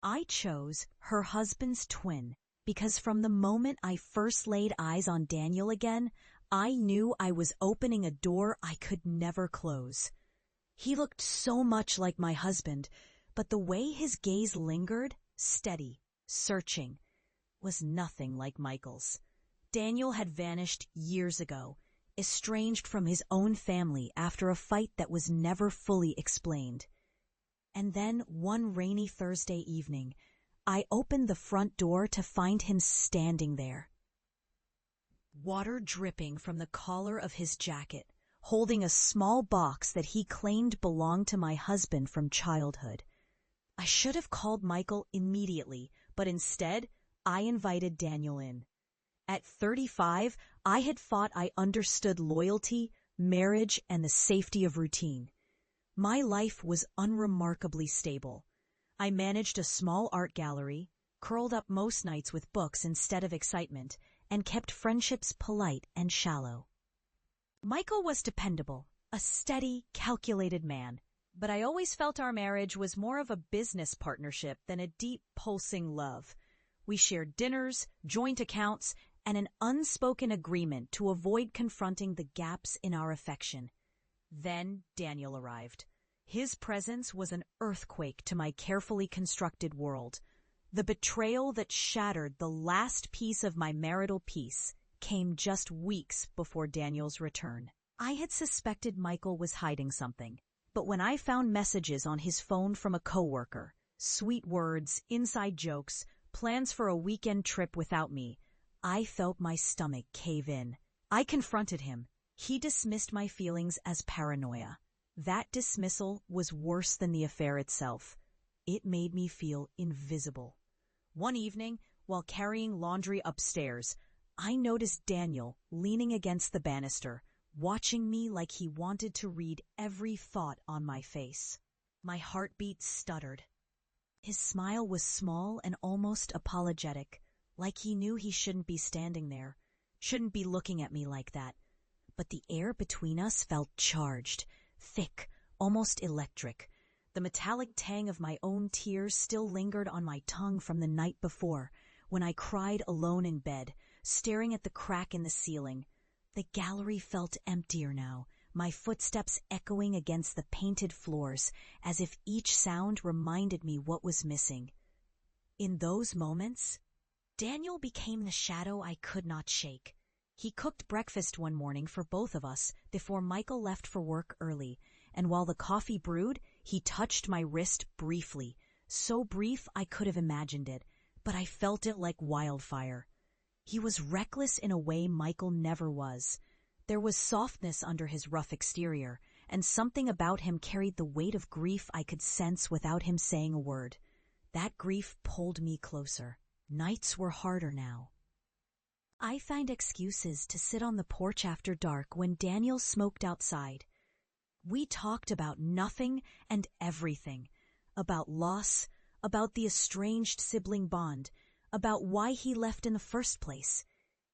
I chose her husband's twin because from the moment I first laid eyes on Daniel again, I knew I was opening a door I could never close. He looked so much like my husband, but the way his gaze lingered, steady, searching, was nothing like Michael's. Daniel had vanished years ago, estranged from his own family after a fight that was never fully explained. And then one rainy Thursday evening, I opened the front door to find him standing there. Water dripping from the collar of his jacket, holding a small box that he claimed belonged to my husband from childhood. I should have called Michael immediately, but instead, I invited Daniel in. At 35, I had thought I understood loyalty, marriage, and the safety of routine. My life was unremarkably stable. I managed a small art gallery, curled up most nights with books instead of excitement, and kept friendships polite and shallow. Michael was dependable, a steady, calculated man, but I always felt our marriage was more of a business partnership than a deep, pulsing love. We shared dinners, joint accounts, and an unspoken agreement to avoid confronting the gaps in our affection. Then Daniel arrived. His presence was an earthquake to my carefully constructed world. The betrayal that shattered the last piece of my marital peace came just weeks before Daniel's return. I had suspected Michael was hiding something, but when I found messages on his phone from a coworker, sweet words, inside jokes, plans for a weekend trip without me, I felt my stomach cave in. I confronted him. He dismissed my feelings as paranoia. That dismissal was worse than the affair itself. It made me feel invisible. One evening, while carrying laundry upstairs, I noticed Daniel leaning against the banister, watching me like he wanted to read every thought on my face. My heartbeat stuttered. His smile was small and almost apologetic, like he knew he shouldn't be standing there, shouldn't be looking at me like that. But the air between us felt charged, thick, almost electric. The metallic tang of my own tears still lingered on my tongue from the night before, when I cried alone in bed, staring at the crack in the ceiling. The gallery felt emptier now, my footsteps echoing against the painted floors, as if each sound reminded me what was missing. In those moments, Daniel became the shadow I could not shake. He cooked breakfast one morning for both of us before Michael left for work early, and while the coffee brewed, he touched my wrist briefly, so brief I could have imagined it, but I felt it like wildfire. He was reckless in a way Michael never was. There was softness under his rough exterior, and something about him carried the weight of grief I could sense without him saying a word. That grief pulled me closer. Nights were harder now. I found excuses to sit on the porch after dark when Daniel smoked outside. We talked about nothing and everything, about loss, about the estranged sibling bond, about why he left in the first place.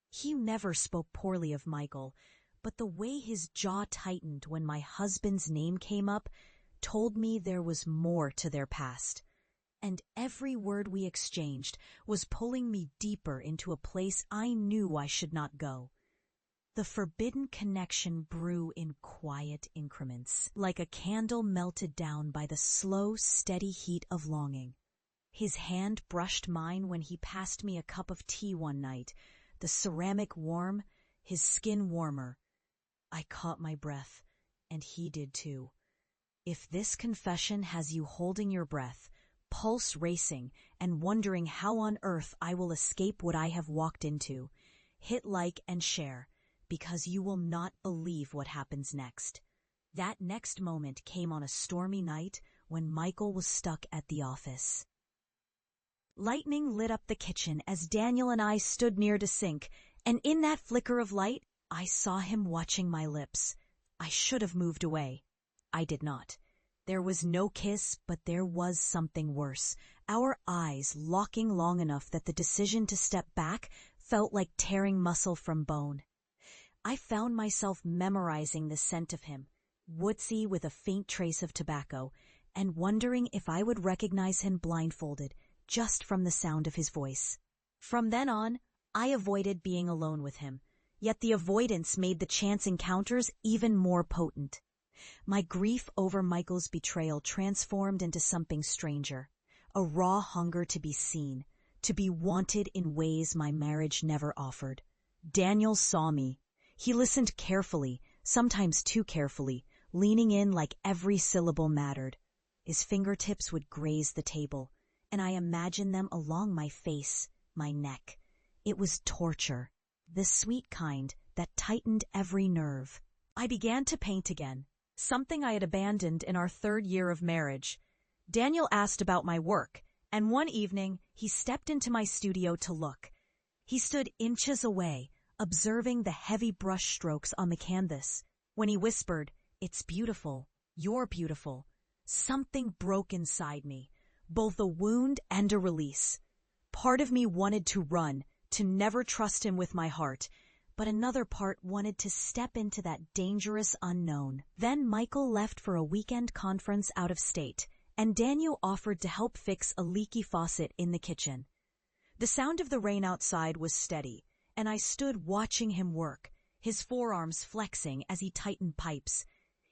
He never spoke poorly of Michael, but the way his jaw tightened when my husband's name came up told me there was more to their past. And every word we exchanged was pulling me deeper into a place I knew I should not go. The forbidden connection grew in quiet increments, like a candle melted down by the slow, steady heat of longing. His hand brushed mine when he passed me a cup of tea one night, the ceramic warm, his skin warmer. I caught my breath, and he did too. If this confession has you holding your breath, pulse racing, and wondering how on earth I will escape what I have walked into, hit like and share, because you will not believe what happens next. That next moment came on a stormy night when Michael was stuck at the office. Lightning lit up the kitchen as Daniel and I stood near the sink, and in that flicker of light, I saw him watching my lips. I should have moved away. I did not. There was no kiss, but there was something worse. Our eyes locking long enough that the decision to step back felt like tearing muscle from bone. I found myself memorizing the scent of him, woodsy with a faint trace of tobacco, and wondering if I would recognize him blindfolded, just from the sound of his voice. From then on, I avoided being alone with him, yet the avoidance made the chance encounters even more potent. My grief over Michael's betrayal transformed into something stranger, a raw hunger to be seen, to be wanted in ways my marriage never offered. Daniel saw me. He listened carefully, sometimes too carefully, leaning in like every syllable mattered. His fingertips would graze the table, and I imagined them along my face, my neck. It was torture, the sweet kind that tightened every nerve. I began to paint again, something I had abandoned in our 3rd year of marriage. Daniel asked about my work, and one evening he stepped into my studio to look. He stood inches away, observing the heavy brush strokes on the canvas. When he whispered, "It's beautiful, you're beautiful," something broke inside me, both a wound and a release. Part of me wanted to run, to never trust him with my heart, but another part wanted to step into that dangerous unknown. Then Michael left for a weekend conference out of state, and Daniel offered to help fix a leaky faucet in the kitchen. The sound of the rain outside was steady, and I stood watching him work, his forearms flexing as he tightened pipes.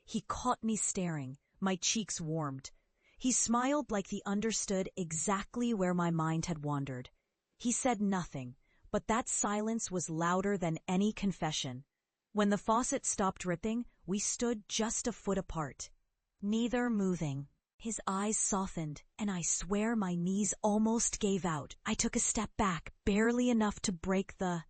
He caught me staring, my cheeks warmed. He smiled like he understood exactly where my mind had wandered. He said nothing, but that silence was louder than any confession. When the faucet stopped dripping, we stood just a foot apart, neither moving. His eyes softened, and I swear my knees almost gave out. I took a step back, barely enough to break the